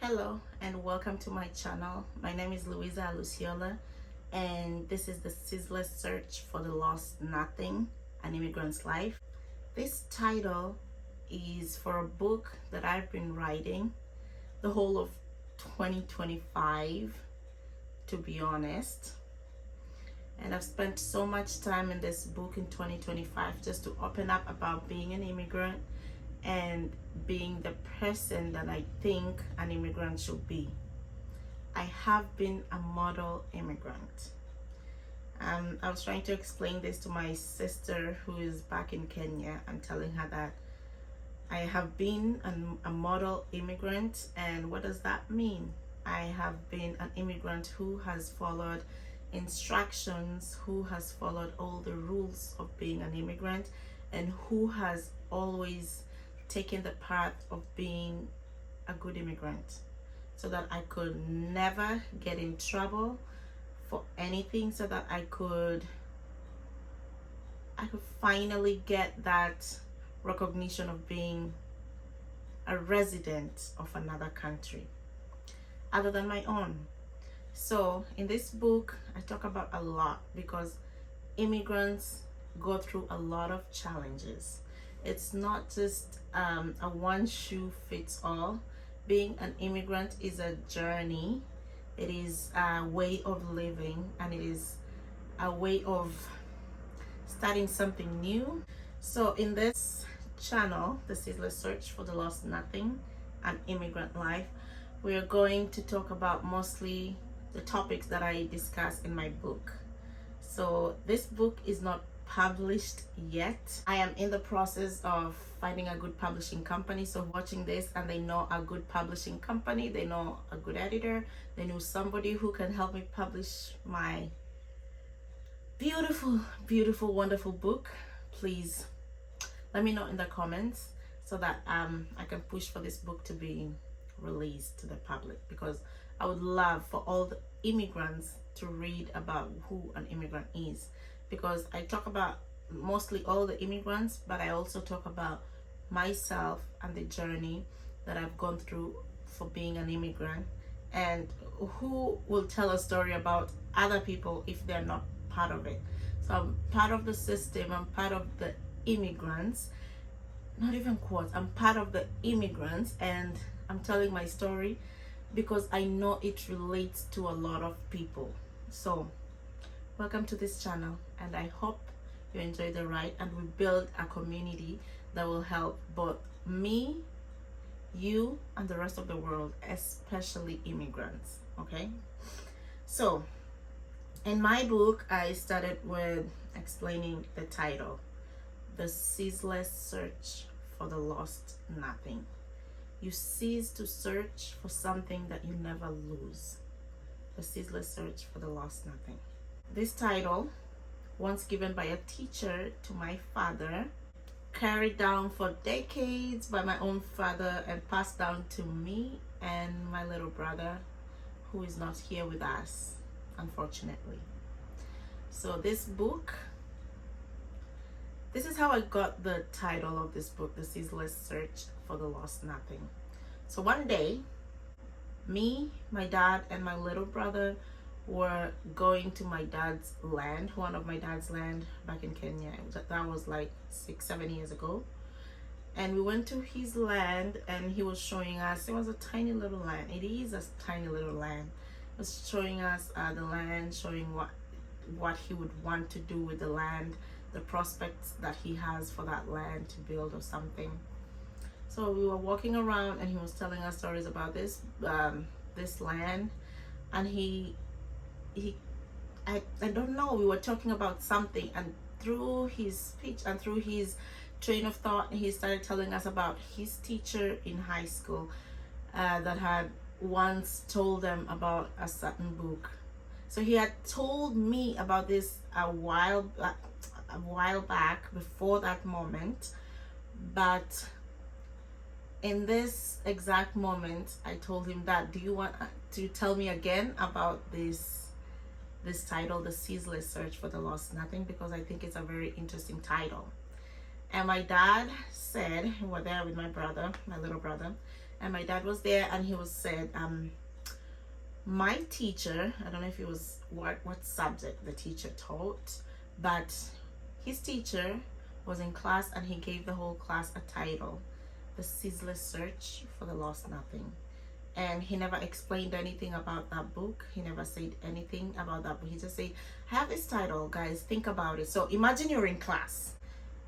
Hello and welcome to my channel. My name is Louisa Luciola and this is the ceaseless search for the lost nothing, an immigrant's life. This title is for a book that I've been writing the whole of 2025, to be honest. And I've spent so much time in this book in 2025 just to open up about being an immigrant and being the person that I think an immigrant should be. I have been a model immigrant. I was trying to explain this to my sister who is back in Kenya and telling her that I have been a model immigrant. And what does that mean? I have been an immigrant who has followed instructions, who has followed all the rules of being an immigrant, and who has always taken the path of being a good immigrant, so that I could never get in trouble for anything, so that I could finally get that recognition of being a resident of another country other than my own. So in this book I talk about a lot because immigrants go through a lot of challenges. It's not just a one shoe fits all. Being an immigrant is a journey. It is a way of living, and it is a way of starting something new. So in this channel, the Ceaseless Search for the Lost Nothing, an Immigrant Life, we are going to talk about mostly the topics that I discuss in my book. So this book is not published yet. I am in the process of finding a good publishing company. So watching this and they know a good publishing company, they know a good editor, they know somebody who can help me publish my beautiful wonderful book, please let me know in the comments so that I can push for this book to be released to the public, because I would love for all the immigrants to read about who an immigrant is, because I talk about mostly all the immigrants, but I also talk about myself and the journey that I've gone through for being an immigrant, and who will tell a story about other people if they're not part of it. So I'm part of the system, I'm part of the immigrants, not even quotes, I'm part of the immigrants, and I'm telling my story because I know it relates to a lot of people. So welcome to this channel, and I hope you enjoy the ride and we build a community that will help both me, you, and the rest of the world, especially immigrants. Okay, so in my book I started with explaining the title, The Ceaseless Search for the Lost Nothing. You cease to search for something that you never lose. The ceaseless search for the lost nothing. This title, once given by a teacher to my father, carried down for decades by my own father, and passed down to me and my little brother, who is not here with us, unfortunately. So this book, this is how I got the title of this book, The Ceaseless Search for the Lost Nothing. So one day, me, my dad, and my little brother were going to my dad's land, one of my dad's land back in Kenya. That was like 6-7 years ago. And we went to his land and he was showing us, it was a tiny little land. It is a tiny little land. He was showing us the land, showing what he would want to do with the land, the prospects that he has for that land to build or something. So we were walking around and he was telling us stories about this land, and I don't know, we were talking about something, and through his speech and through his train of thought, he started telling us about his teacher in high school that had once told them about a certain book. So he had told me about this a while back before that moment, but in this exact moment I told him that, do you want to tell me again about this title, The Ceaseless Search for the Lost Nothing, because I think it's a very interesting title. And my dad said, we were there with my brother, my little brother, and my dad was there, and he was said, my teacher, I don't know if it was what subject the teacher taught, but his teacher was in class and he gave the whole class a title, The Ceaseless Search for the Lost Nothing. And he never explained anything about that book. He never said anything about that book. He just said, I have this title, guys, think about it. So imagine you're in class.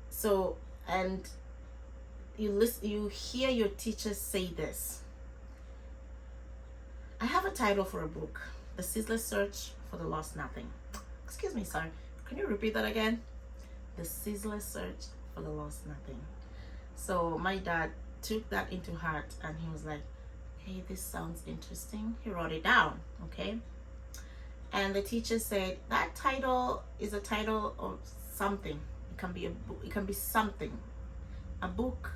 So, and you hear your teacher say this. I have a title for a book, The Ceaseless Search for the Lost Nothing. Excuse me, sir. Can you repeat that again? The Ceaseless Search for the Lost Nothing. So my dad took that into heart and he was like, hey, this sounds interesting. He wrote it down, okay? And the teacher said, that title is a title of something. It can be a book, it can be something. A book,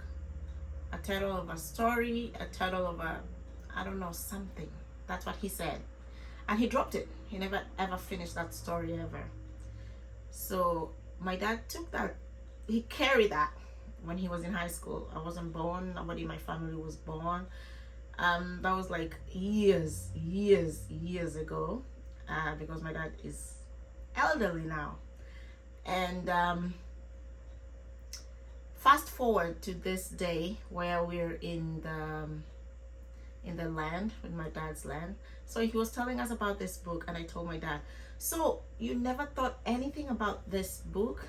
a title of a story, a title of a, I don't know, something. That's what he said. And he dropped it. He never ever finished that story ever. So my dad took that, he carried that when he was in high school. I wasn't born, nobody in my family was born. That was like years ago, because my dad is elderly now. And fast forward to this day where we're in the land, in my dad's land. So he was telling us about this book, and I told my dad, so you never thought anything about this book?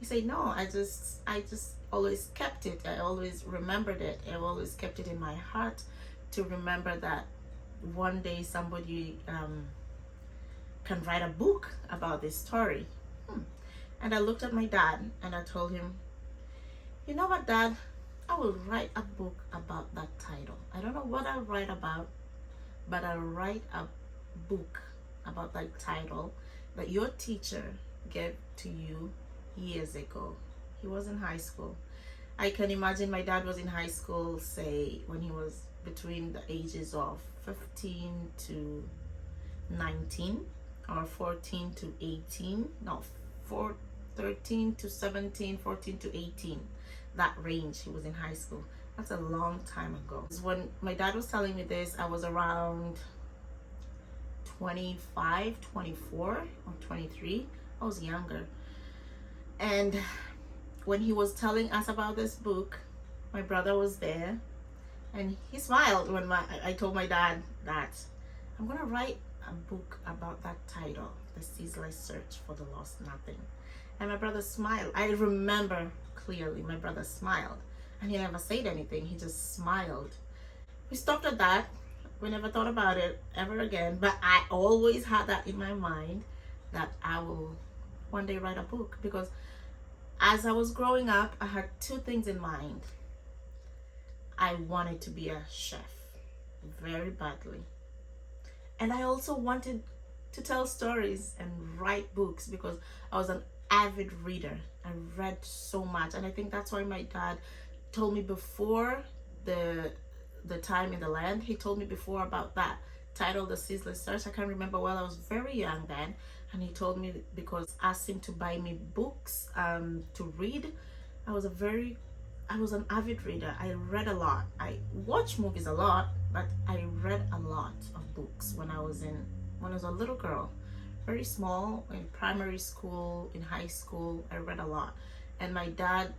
He said, no, I just always kept it. I always remembered it. I always kept it in my heart to remember that one day somebody can write a book about this story. And I looked at my dad and I told him, you know what, Dad? I will write a book about that title. I don't know what I'll write about, but I'll write a book about that title that your teacher gave to you years ago. He was in high school. I can imagine my dad was in high school, say, when he was between the ages of 15 to 19 or 14 to 18. No, 13 to 17, 14 to 18. That range, he was in high school. That's a long time ago. When my dad was telling me this, I was around 25, 24 or 23. I was younger. And when he was telling us about this book, my brother was there and he smiled when I told my dad that I'm gonna write a book about that title, The Ceaseless Search for the Lost Nothing. And my brother smiled. I remember clearly my brother smiled, and he never said anything. He just smiled. We stopped at that. We never thought about it ever again, but I always had that in my mind that I will one day write a book, because as I was growing up, I had two things in mind. I wanted to be a chef very badly, and I also wanted to tell stories and write books, because I was an avid reader. I read so much, and I think that's why my dad told me before the time in the land. He told me before about that title, The Ceaseless Search. I can't remember well. I was very young then, and he told me because I asked him to buy me books to read. I was an avid reader. I read a lot. I watched movies a lot, but I read a lot of books when I was a little girl. Very small, in primary school, in high school, I read a lot. And my dad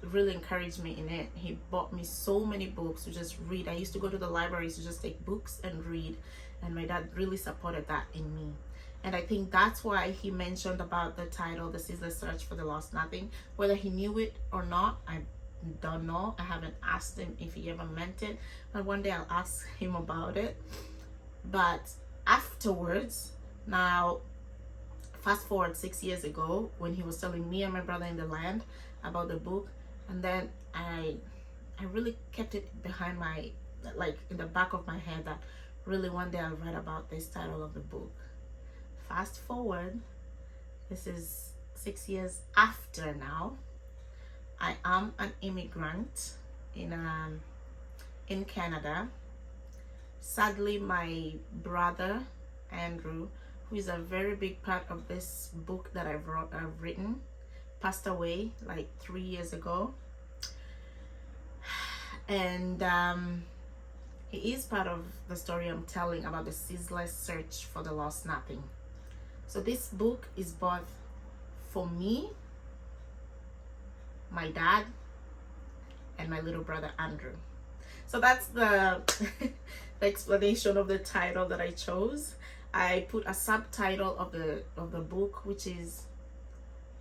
really encouraged me in it. He bought me so many books to just read. I used to go to the libraries to just take books and read, and my dad really supported that in me. And I think that's why he mentioned about the title, The Ceaseless Search for the Lost Nothing. Whether he knew it or not, I don't know. I haven't asked him if he ever meant it, but one day I'll ask him about it. But afterwards, now fast forward 6 years ago, when he was telling me and my brother in the land about the book, and then I really kept it behind my, like in the back of my head, that really one day I'll write about this title of the book. Fast forward, this is 6 years after now. I am an immigrant in Canada. Sadly, my brother Andrew, who is a very big part of this book that I've written, passed away like 3 years ago. And he is part of the story I'm telling about the ceaseless search for the lost nothing. So this book is both for me, my dad, and my little brother Andrew. So that's the, the explanation of the title that I chose. I put a subtitle of the book, which is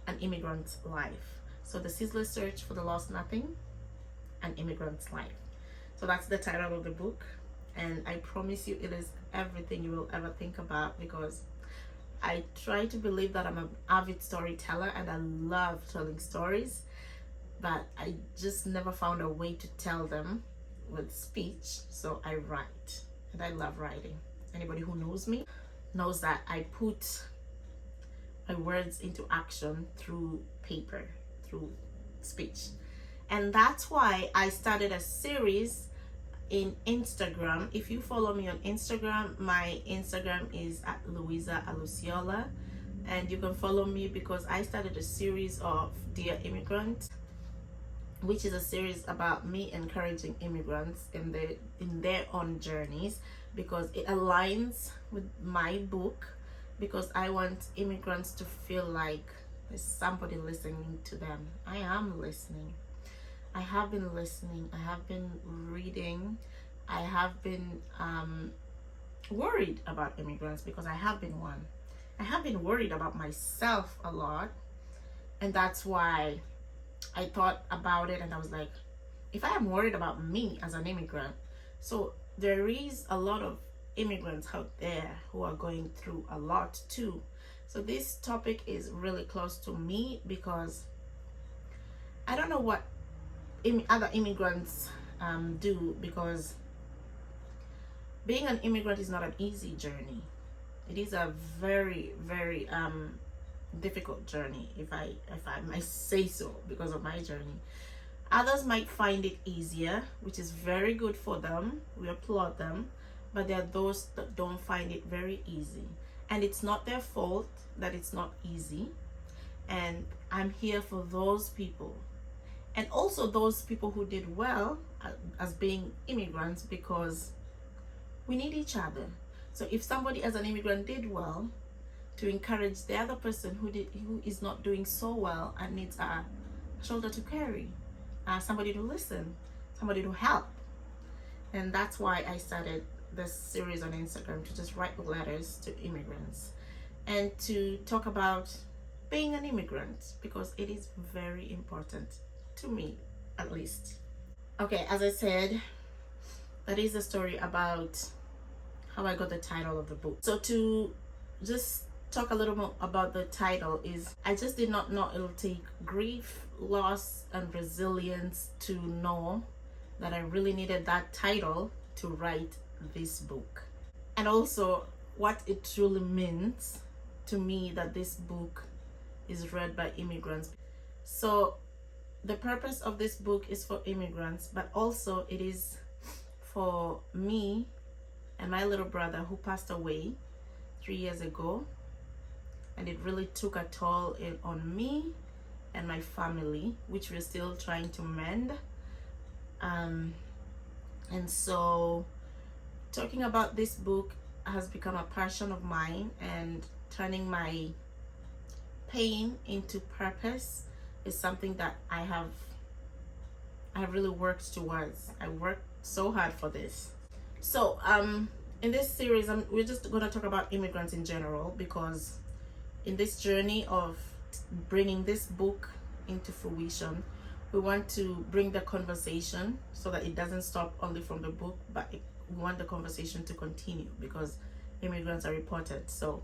An Immigrant's Life. So the ceaseless search for the lost nothing, An Immigrant's Life. So that's the title of the book, and I promise you it is everything you will ever think about, because I try to believe that I'm an avid storyteller and I love telling stories, but I just never found a way to tell them with speech. So I write, and I love writing. Anybody who knows me knows that I put my words into action through paper, through speech. And that's why I started a series in Instagram. If you follow me on Instagram, my Instagram is at Louisa Aluciola, and you can follow me because I started a series of Dear Immigrant, which is a series about me encouraging immigrants in their own journeys, because it aligns with my book, because I want immigrants to feel like there's somebody listening to them. I am listening. I have been listening. I have been reading. I have been worried about immigrants, because I have been one. I have been worried about myself a lot, and that's why I thought about it, and I was like, if I am worried about me as an immigrant, so there is a lot of immigrants out there who are going through a lot too. So this topic is really close to me, because I don't know what other immigrants do, because being an immigrant is not an easy journey. It is a very, very difficult journey, if I might say so, because of my journey. Others might find it easier, which is very good for them. We applaud them. But there are those that don't find it very easy, and it's not their fault that it's not easy. And I'm here for those people, and also those people who did well as being immigrants, because we need each other. So if somebody as an immigrant did well, to encourage the other person who is not doing so well and needs a shoulder to carry, somebody to listen, somebody to help. And that's why I started this series on Instagram, to just write letters to immigrants and to talk about being an immigrant, because it is very important to me, at least. Okay, as I said, that is a story about how I got the title of the book. So to just talk a little more about the title, is I just did not know it'll take grief, loss, and resilience to know that I really needed that title to write this book, and also what it truly means to me that this book is read by immigrants. So the purpose of this book is for immigrants, but also it is for me and my little brother, who passed away 3 years ago, and it really took a toll on me and my family, which we're still trying to mend. And so talking about this book has become a passion of mine, and turning my pain into purpose is something that I have really worked towards. I worked so hard for this. So in this series, we're just going to talk about immigrants in general, because in this journey of bringing this book into fruition, we want to bring the conversation so that it doesn't stop only from the book, but we want the conversation to continue, because immigrants are reported. So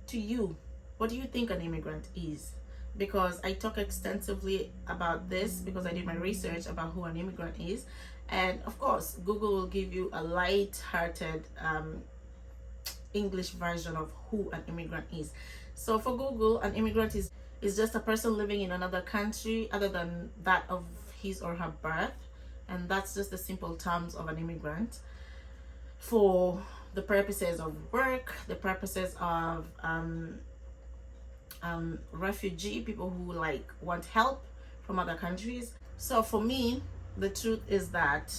to you, what do you think an immigrant is? Because I talk extensively about this, because I did my research about who an immigrant is. And of course, Google will give you a light-hearted English version of who an immigrant is. So for Google, an immigrant is just a person living in another country other than that of his or her birth. And that's just the simple terms of an immigrant, for the purposes of work, the purposes of refugee, people who like want help from other countries. So for me, the truth is that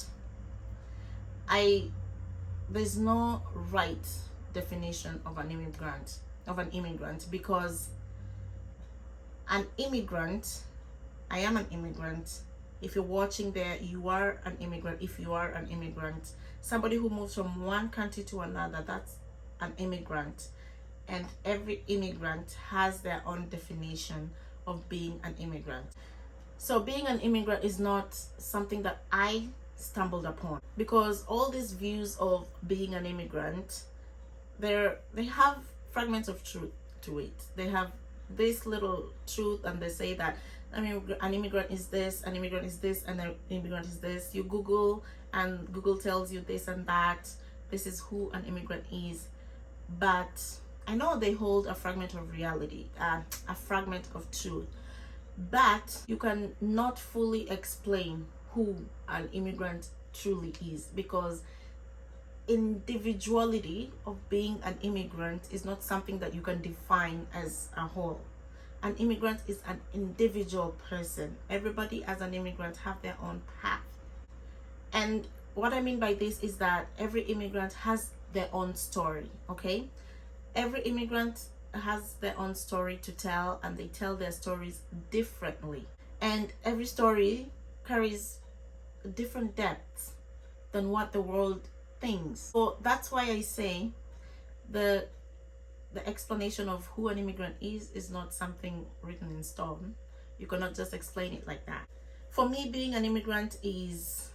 I there's no right definition of an immigrant, because an immigrant, I am an immigrant. If you're watching there, you are an immigrant. If you are an immigrant, somebody who moves from one country to another, that's an immigrant. And every immigrant has their own definition of being an immigrant. So being an immigrant is not something that I stumbled upon, because all these views of being an immigrant, they have fragments of truth to it. They have this little truth, and they say that an immigrant is this, an immigrant is this, and an immigrant is this. You Google, and Google tells you this and that. This is who an immigrant is. But I know they hold a fragment of reality, a fragment of truth, but you can not fully explain who an immigrant truly is, because individuality of being an immigrant is not something that you can define as a whole. An immigrant is an individual person. Everybody as an immigrant have their own path. And what I mean by this is that every immigrant has their own story, okay? Every immigrant has their own story to tell, and they tell their stories differently. And every story carries different depths than what the world thinks. So that's why I say the explanation of who an immigrant is not something written in stone. You cannot just explain it like that. For me, being an immigrant it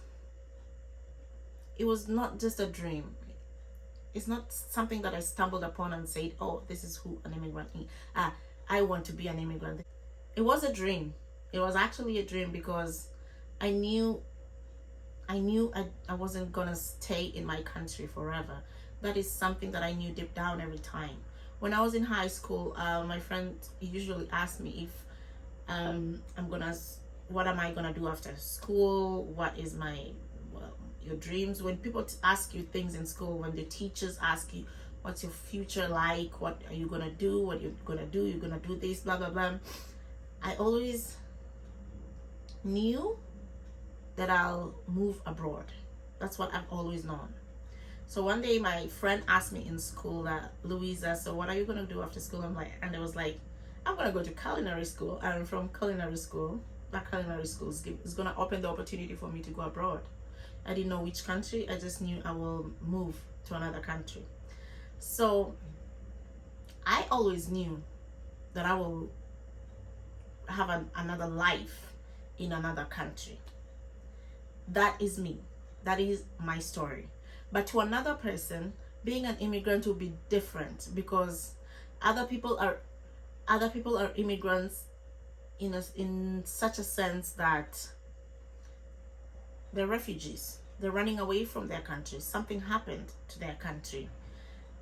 was not just a dream. It's not something that I stumbled upon and said, oh, this is who an immigrant is. I want to be an immigrant. It was a dream. It was actually a dream, because I knew I wasn't gonna stay in my country forever. That is something that I knew deep down every time. When I was in high school, my friend usually asked me if what am I gonna do after school? What is your dreams? When people ask you things in school, when the teachers ask you what's your future like, what are you gonna do, what you're gonna do, you're gonna do this, blah blah blah, I always knew that I'll move abroad. That's what I've always known. So one day my friend asked me in school that, Louisa, so what are you gonna do after school? And I was like, I'm gonna go to culinary school, and from culinary school, that culinary school is gonna open the opportunity for me to go abroad. I didn't know which country, I just knew I will move to another country. So I always knew that I will have another life in another country. That is me. That is my story. But to another person, being an immigrant will be different, because other people are immigrants in such a sense that they're refugees. They're running away from their country. Something happened to their country,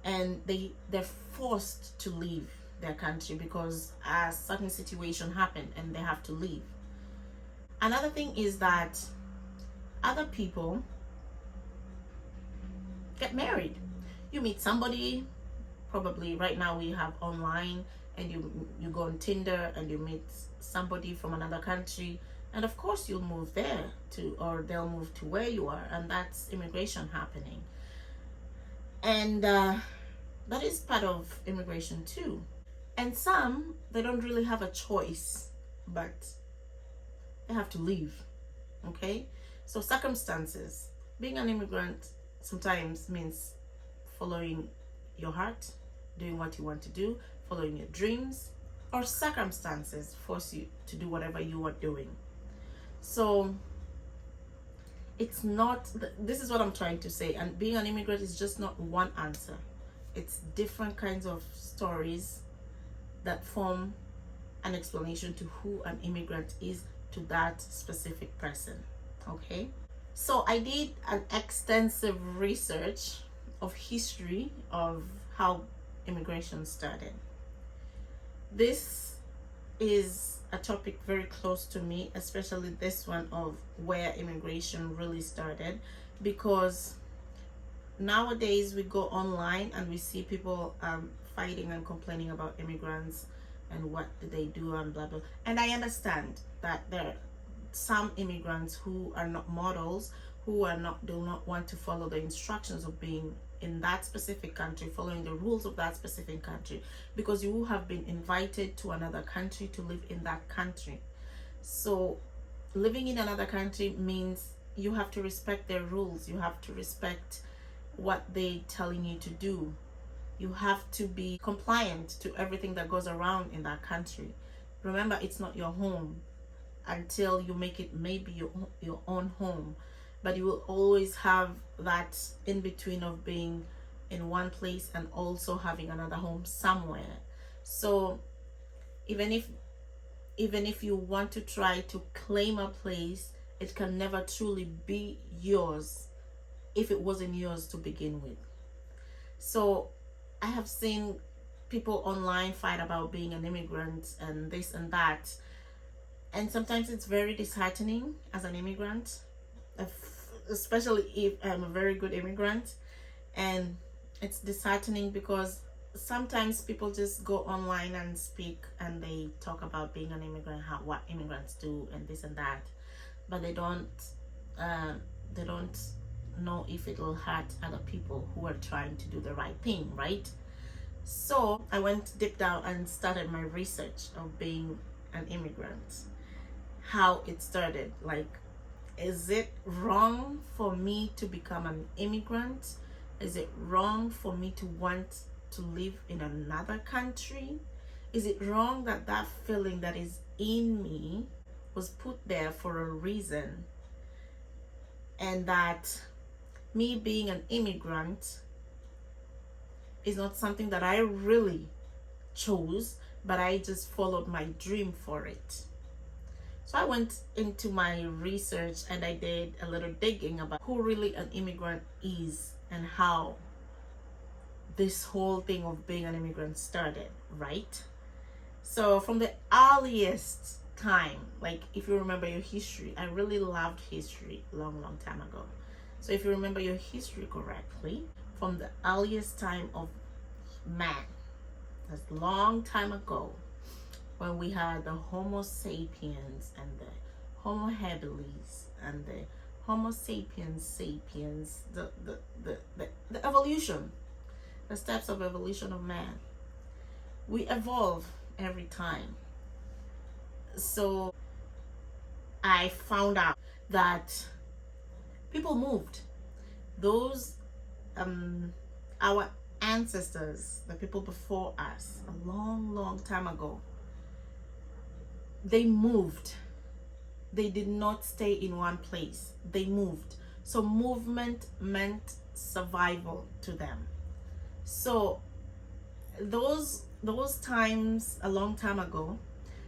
and they're forced to leave their country because a certain situation happened and they have to leave. Another thing is that other people get married. You meet somebody, probably right now we have online, and you go on Tinder and you meet somebody from another country, and of course you'll move there or they'll move to where you are, and that's immigration happening. And that is part of immigration too. And some, they don't really have a choice, but they have to leave. Okay, so circumstances. Being an immigrant sometimes means following your heart, doing what you want to do, following your dreams, or circumstances force you to do whatever you are doing. So it's not, this is what I'm trying to say, and being an immigrant is just not one answer. It's different kinds of stories that form an explanation to who an immigrant is to that specific person. Okay, so I did an extensive research of history of how immigration started. This is a topic very close to me, especially this one of where immigration really started, because nowadays we go online and we see people fighting and complaining about immigrants and what do they do and blah blah, and I understand that some immigrants who are not models, who are not do not want to follow the instructions of being in that specific country, following the rules of that specific country, because you have been invited to another country to live in that country. So living in another country means you have to respect their rules, you have to respect what they're telling you to do, you have to be compliant to everything that goes around in that country. Remember, it's not your home until you make it maybe your own home, but you will always have that in between of being in one place and also having another home somewhere. So even if you want to try to claim a place, it can never truly be yours if it wasn't yours to begin with. So I have seen people online fight about being an immigrant and this and that, and sometimes it's very disheartening as an immigrant, especially if I'm a very good immigrant. And it's disheartening because sometimes people just go online and speak and they talk about being an immigrant, what immigrants do and this and that, but they don't know if it will hurt other people who are trying to do the right thing, right? So I went deep down and started my research of being an immigrant, how it started. Like, is it wrong for me to become an immigrant? Is it wrong for me to want to live in another country? Is it wrong that that feeling that is in me was put there for a reason, and that me being an immigrant is not something that I really chose, but I just followed my dream for it? So I went into my research and I did a little digging about who really an immigrant is and how this whole thing of being an immigrant started, right? So from the earliest time, like if you remember your history, I really loved history long time ago. So if you remember your history correctly, from the earliest time of man, that's a long time ago, when we had the Homo sapiens and the Homo habilis and the Homo sapiens sapiens, the evolution, the steps of evolution of man. We evolve every time. So I found out that people moved. Those our ancestors, the people before us, a long time ago, they moved. They did not stay in one place. They moved. So movement meant survival to them. So those times, a long time ago,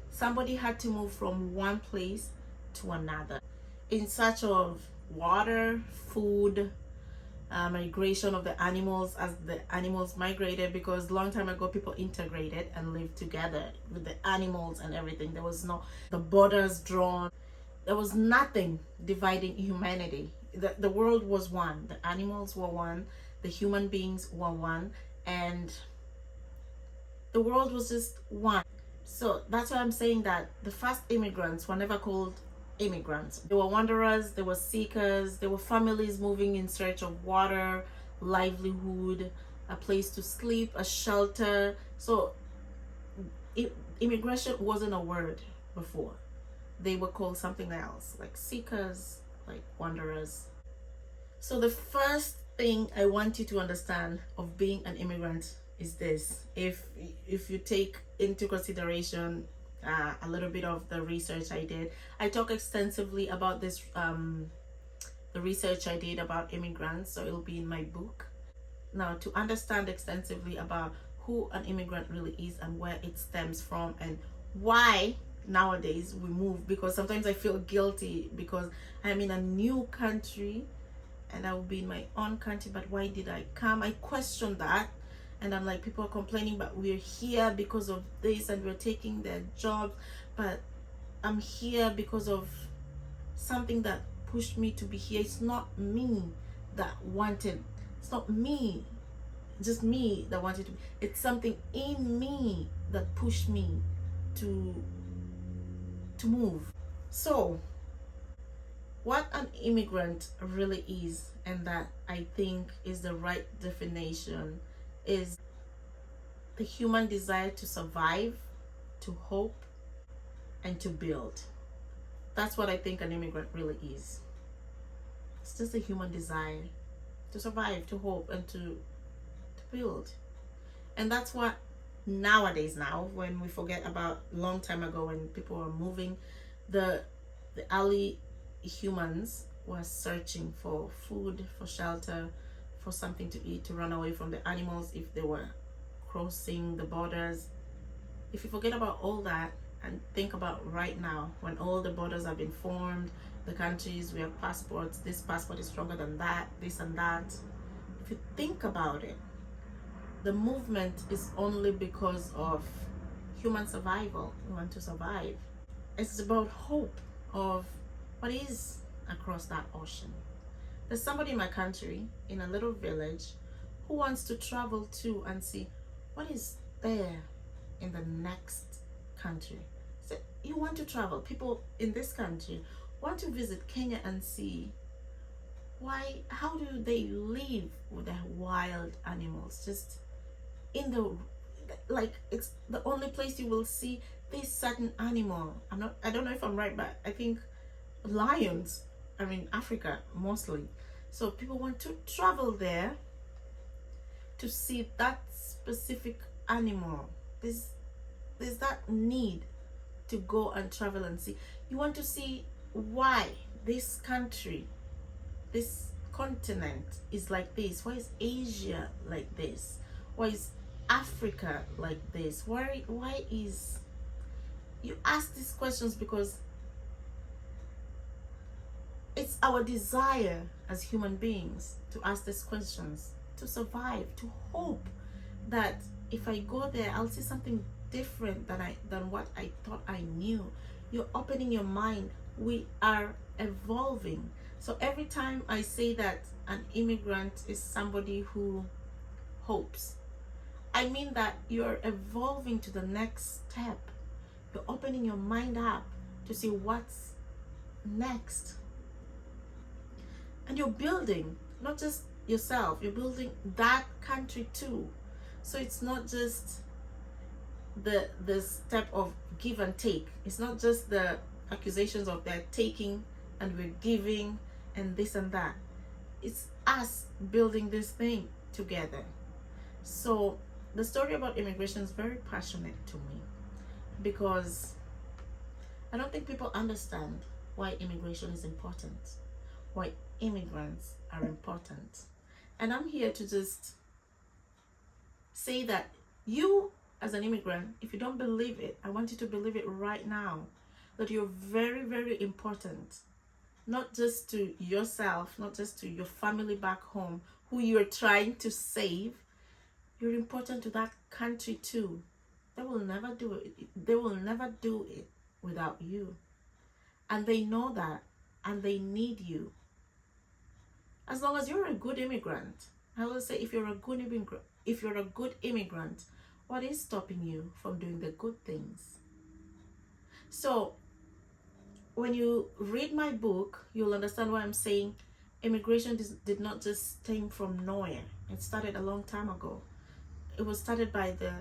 somebody had to move from one place to another in search of water, food, migration of the animals as the animals migrated, because long time ago people integrated and lived together with the animals and everything. There was no the borders drawn. There was nothing dividing humanity. The world was one. The animals were one. The human beings were one, and the world was just one. So that's why I'm saying that the first immigrants were never called immigrants. They were wanderers, they were seekers, they were families moving in search of water, livelihood, a place to sleep, a shelter. So immigration wasn't a word before. They were called something else, like seekers, like wanderers. So the first thing I want you to understand of being an immigrant is this. If you take into consideration a little bit of the research I did, I talk extensively about this, the research I did about immigrants, so it'll be in my book. Now, to understand extensively about who an immigrant really is and where it stems from and why nowadays we move, because sometimes I feel guilty because I'm in a new country and I will be in my own country, but why did I come? I question that. And I'm like, people are complaining, but we're here because of this and we're taking their jobs. But I'm here because of something that pushed me to be here. It's not me that wanted. It's not me, just me that wanted to. It's something in me that pushed me to move. So What an immigrant really is, and that I think is the right definition, is the human desire to survive, to hope, and to build. That's what I think an immigrant really is. It's just a human desire to survive, to hope, and to build. And that's what nowadays, now when we forget about long time ago when people were moving, the early humans were searching for food, for shelter, for something to eat, to run away from the animals if they were crossing the borders. If you forget about all that and think about right now, when all the borders have been formed, the countries, we have passports, this passport is stronger than that, this and that. If you think about it, the movement is only because of human survival. We want to survive. It's about hope of what is across that ocean. There's somebody in my country, in a little village, who wants to travel to and see what is there in the next country. So you want to travel. People in this country want to visit Kenya and see how do they live with the wild animals, just in the, like, it's the only place you will see this certain animal. I don't know if I'm right, but I think lions are in Africa mostly. So people want to travel there to see that specific animal. There's that need to go and travel and see. You want to see why this country, this continent is like this. Why is Asia like this? Why is Africa like this? Why is, you ask these questions because it's our desire as human beings to ask these questions, to survive, to hope that if I go there, I'll see something different than what I thought I knew. You're opening your mind. We are evolving. So every time I say that an immigrant is somebody who hopes, I mean that you're evolving to the next step. You're opening your mind up to see what's next. And you're building, not just yourself, you're building that country too. So it's not just the step of give and take. It's not just the accusations of they're taking and we're giving and this and that. It's us building this thing together. So the story about immigration is very passionate to me because I don't think people understand why immigration is important, why immigrants are important. And I'm here to just say that you, as an immigrant, if you don't believe it, I want you to believe it right now, that you're very, very important, not just to yourself, not just to your family back home who you're trying to save. You're important to that country too. They will never do it. They will never do it without you. And they know that, and they need you. As long as you're a good immigrant, I will say, if you're a good immigrant, what is stopping you from doing the good things? So when you read my book, you'll understand why I'm saying immigration did not just stem from nowhere. It started a long time ago. It was started by the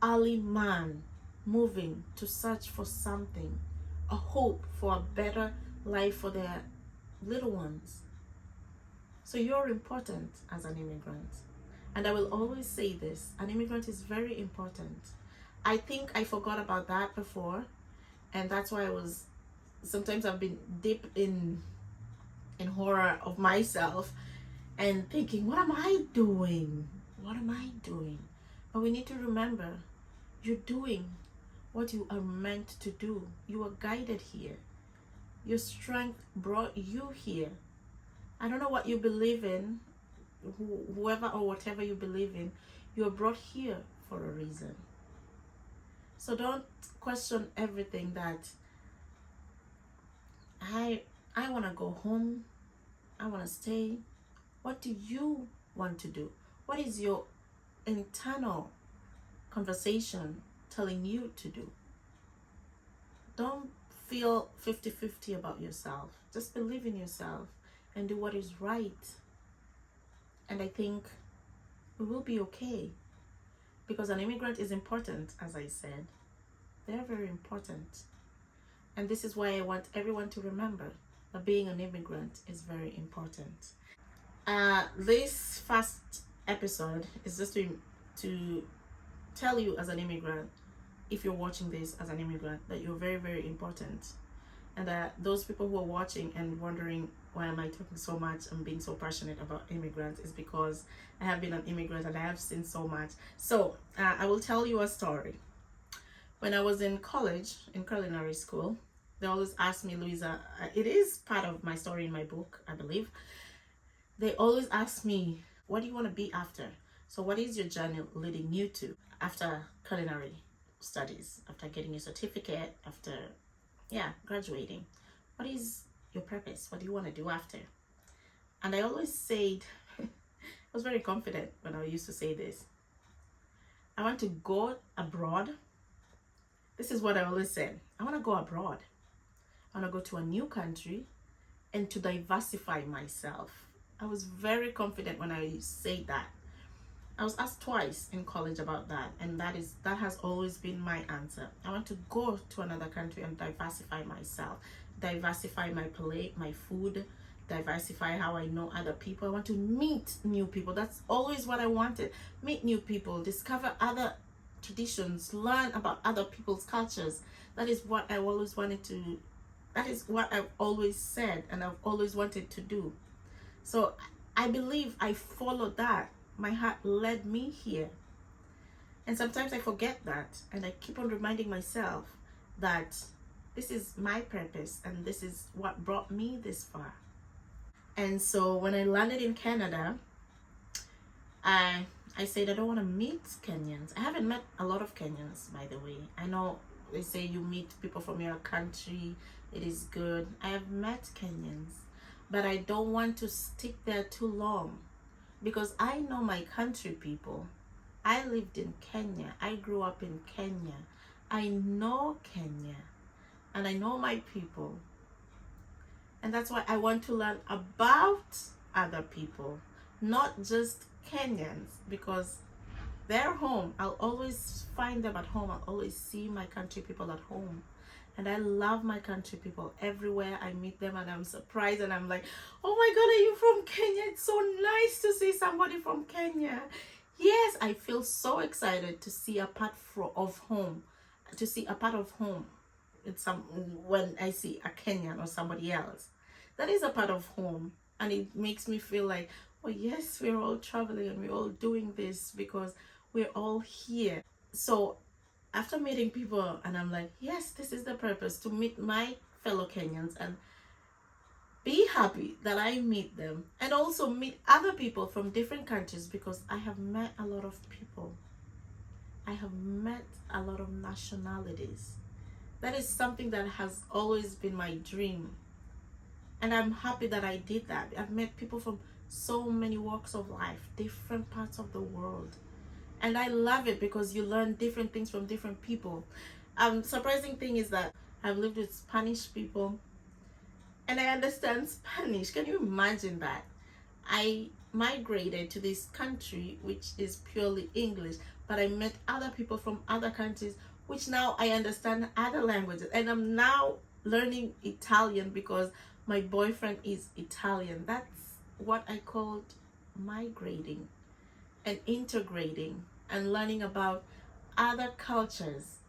early man moving to search for something, a hope for a better life for their little ones. So you're important as an immigrant. And I will always say this, an immigrant is very important. I think I forgot about that before, and that's why sometimes I've been deep in horror of myself and thinking, what am I doing? What am I doing? But we need to remember, you're doing what you are meant to do. You are guided here. Your strength brought you here. I don't know what you believe in, whoever or whatever you believe in, you're brought here for a reason. So don't question everything that I want to go home, I want to stay. What do you want to do? What is your internal conversation telling you to do? Don't feel 50-50 about yourself. Just believe in yourself and do what is right. And I think we will be okay, because an immigrant is important, as I said. They're very important. And this is why I want everyone to remember that being an immigrant is very important. This first episode is just to tell you, as an immigrant, if you're watching this as an immigrant, that you're very, very important. And that those people who are watching and wondering why am I talking so much and being so passionate about immigrants is because I have been an immigrant and I have seen so much. So I will tell you a story. When I was in college, in culinary school, they always asked me, Louisa, it is part of my story in my book, I believe. They always ask me, what do you want to be after? So what is your journey leading you to after culinary studies, after getting your certificate, after graduating? What is your purpose? What do you want to do after? And I always said, I was very confident when I used to say this, I want to go abroad. This is what I always said. I want to go abroad. I want to go to a new country and to diversify myself. I was very confident when I said that. I was asked twice in college about that, and that has always been my answer. I want to go to another country and diversify myself, diversify my plate, my food, diversify how I know other people. I want to meet new people. That's always what I wanted. Meet new people, discover other traditions, learn about other people's cultures. That is what I always wanted to, that is what I've always said and I've always wanted to do. So I believe I followed that. My heart led me here. And sometimes I forget that, and I keep on reminding myself that this is my purpose and this is what brought me this far. And so when I landed in Canada, I said I don't want to meet Kenyans. I haven't met a lot of Kenyans, by the way. I know they say you meet people from your country, it is good. I have met Kenyans, but I don't want to stick there too long, because I know my country people. I lived in Kenya. I grew up in Kenya. I know Kenya and I know my people. And that's why I want to learn about other people, not just Kenyans, because they're home. I'll always find them at home. I'll always see my country people at home. And I love my country people. Everywhere I meet them and I'm surprised and I'm like, oh my God, are you from Kenya? It's so nice to see somebody from Kenya. Yes, I feel so excited to see a part of home, when I see a Kenyan or somebody else. That is a part of home. And it makes me feel like, oh yes, we're all traveling and we're all doing this because we're all here. So after meeting people, and I'm like, yes, this is the purpose, to meet my fellow Kenyans and be happy that I meet them, and also meet other people from different countries, because I have met a lot of people. I have met a lot of nationalities. That is something that has always been my dream. And I'm happy that I did that. I've met people from so many walks of life, different parts of the world. And I love it because you learn different things from different people. Surprising thing is that I've lived with Spanish people and I understand Spanish. Can you imagine that? I migrated to this country which is purely English, but I met other people from other countries which now I understand other languages. And I'm now learning Italian because my boyfriend is Italian. That's what I called migrating and integrating and learning about other cultures.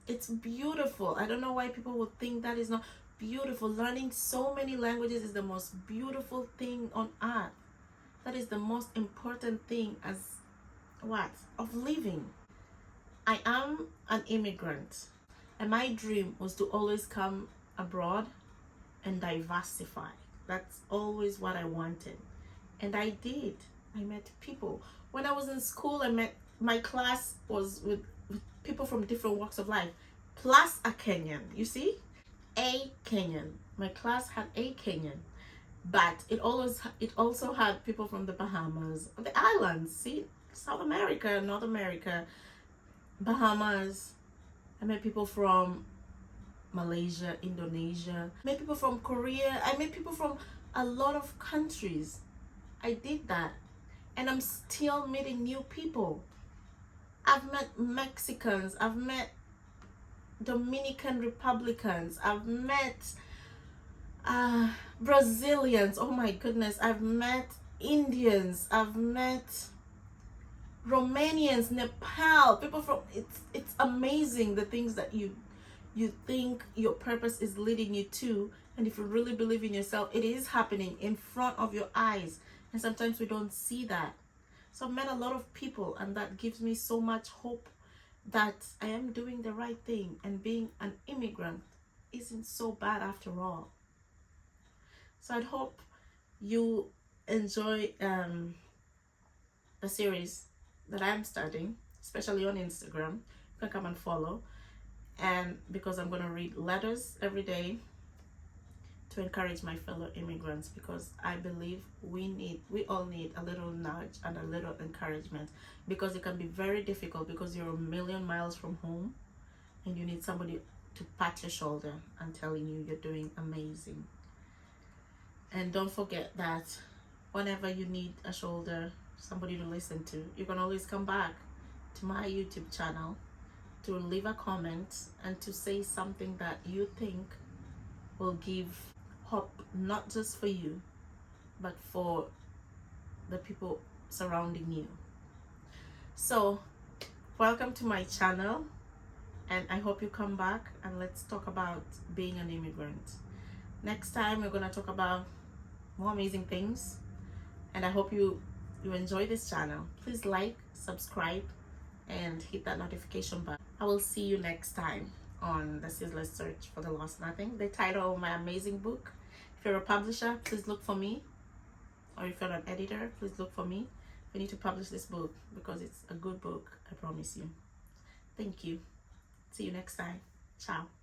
It's beautiful. I don't know why people would think that is not beautiful. Learning so many languages is the most beautiful thing on earth. That is the most important thing of living. I am an immigrant, and my dream was to always come abroad and diversify. That's always what I wanted, and I did. I met people. When I was in school, my class was with people from different walks of life, plus a Kenyan. You see, a Kenyan. My class had a Kenyan, but it also had people from the Bahamas, the islands. See, South America, North America, Bahamas. I met people from Malaysia, Indonesia. I met people from Korea. I met people from a lot of countries. I did that. And I'm still meeting new people. I've met Mexicans. I've met Dominican Republicans. I've met Brazilians. Oh my goodness. I've met Indians. I've met Romanians, Nepal, people from it's amazing the things that you think your purpose is leading you to, and if you really believe in yourself, it is happening in front of your eyes, and sometimes we don't see that. So I've met a lot of people, and that gives me so much hope that I am doing the right thing, and being an immigrant isn't so bad after all. So I'd hope you enjoy the series that I'm starting, especially on Instagram. You can come and follow, and because I'm going to read letters every day to encourage my fellow immigrants, because I believe we all need a little nudge and a little encouragement, because it can be very difficult, because you're a million miles from home and you need somebody to pat your shoulder and telling you you're doing amazing. And don't forget that whenever you need a shoulder, somebody to listen to, you can always come back to my YouTube channel to leave a comment and to say something that you think will give hope, not just for you, but for the people surrounding you. So welcome to my channel, and I hope you come back and let's talk about being an immigrant. Next time we're going to talk about more amazing things, and I hope you enjoy this channel. Please like, subscribe, and hit that notification button. I will see you next time on the Ceaseless Search for the Lost Nothing, the title of my amazing book. If you're a publisher, please look for me, or if you're an editor, please look for me. We need to publish this book because it's a good book, I promise you. Thank you. See you next time. Ciao.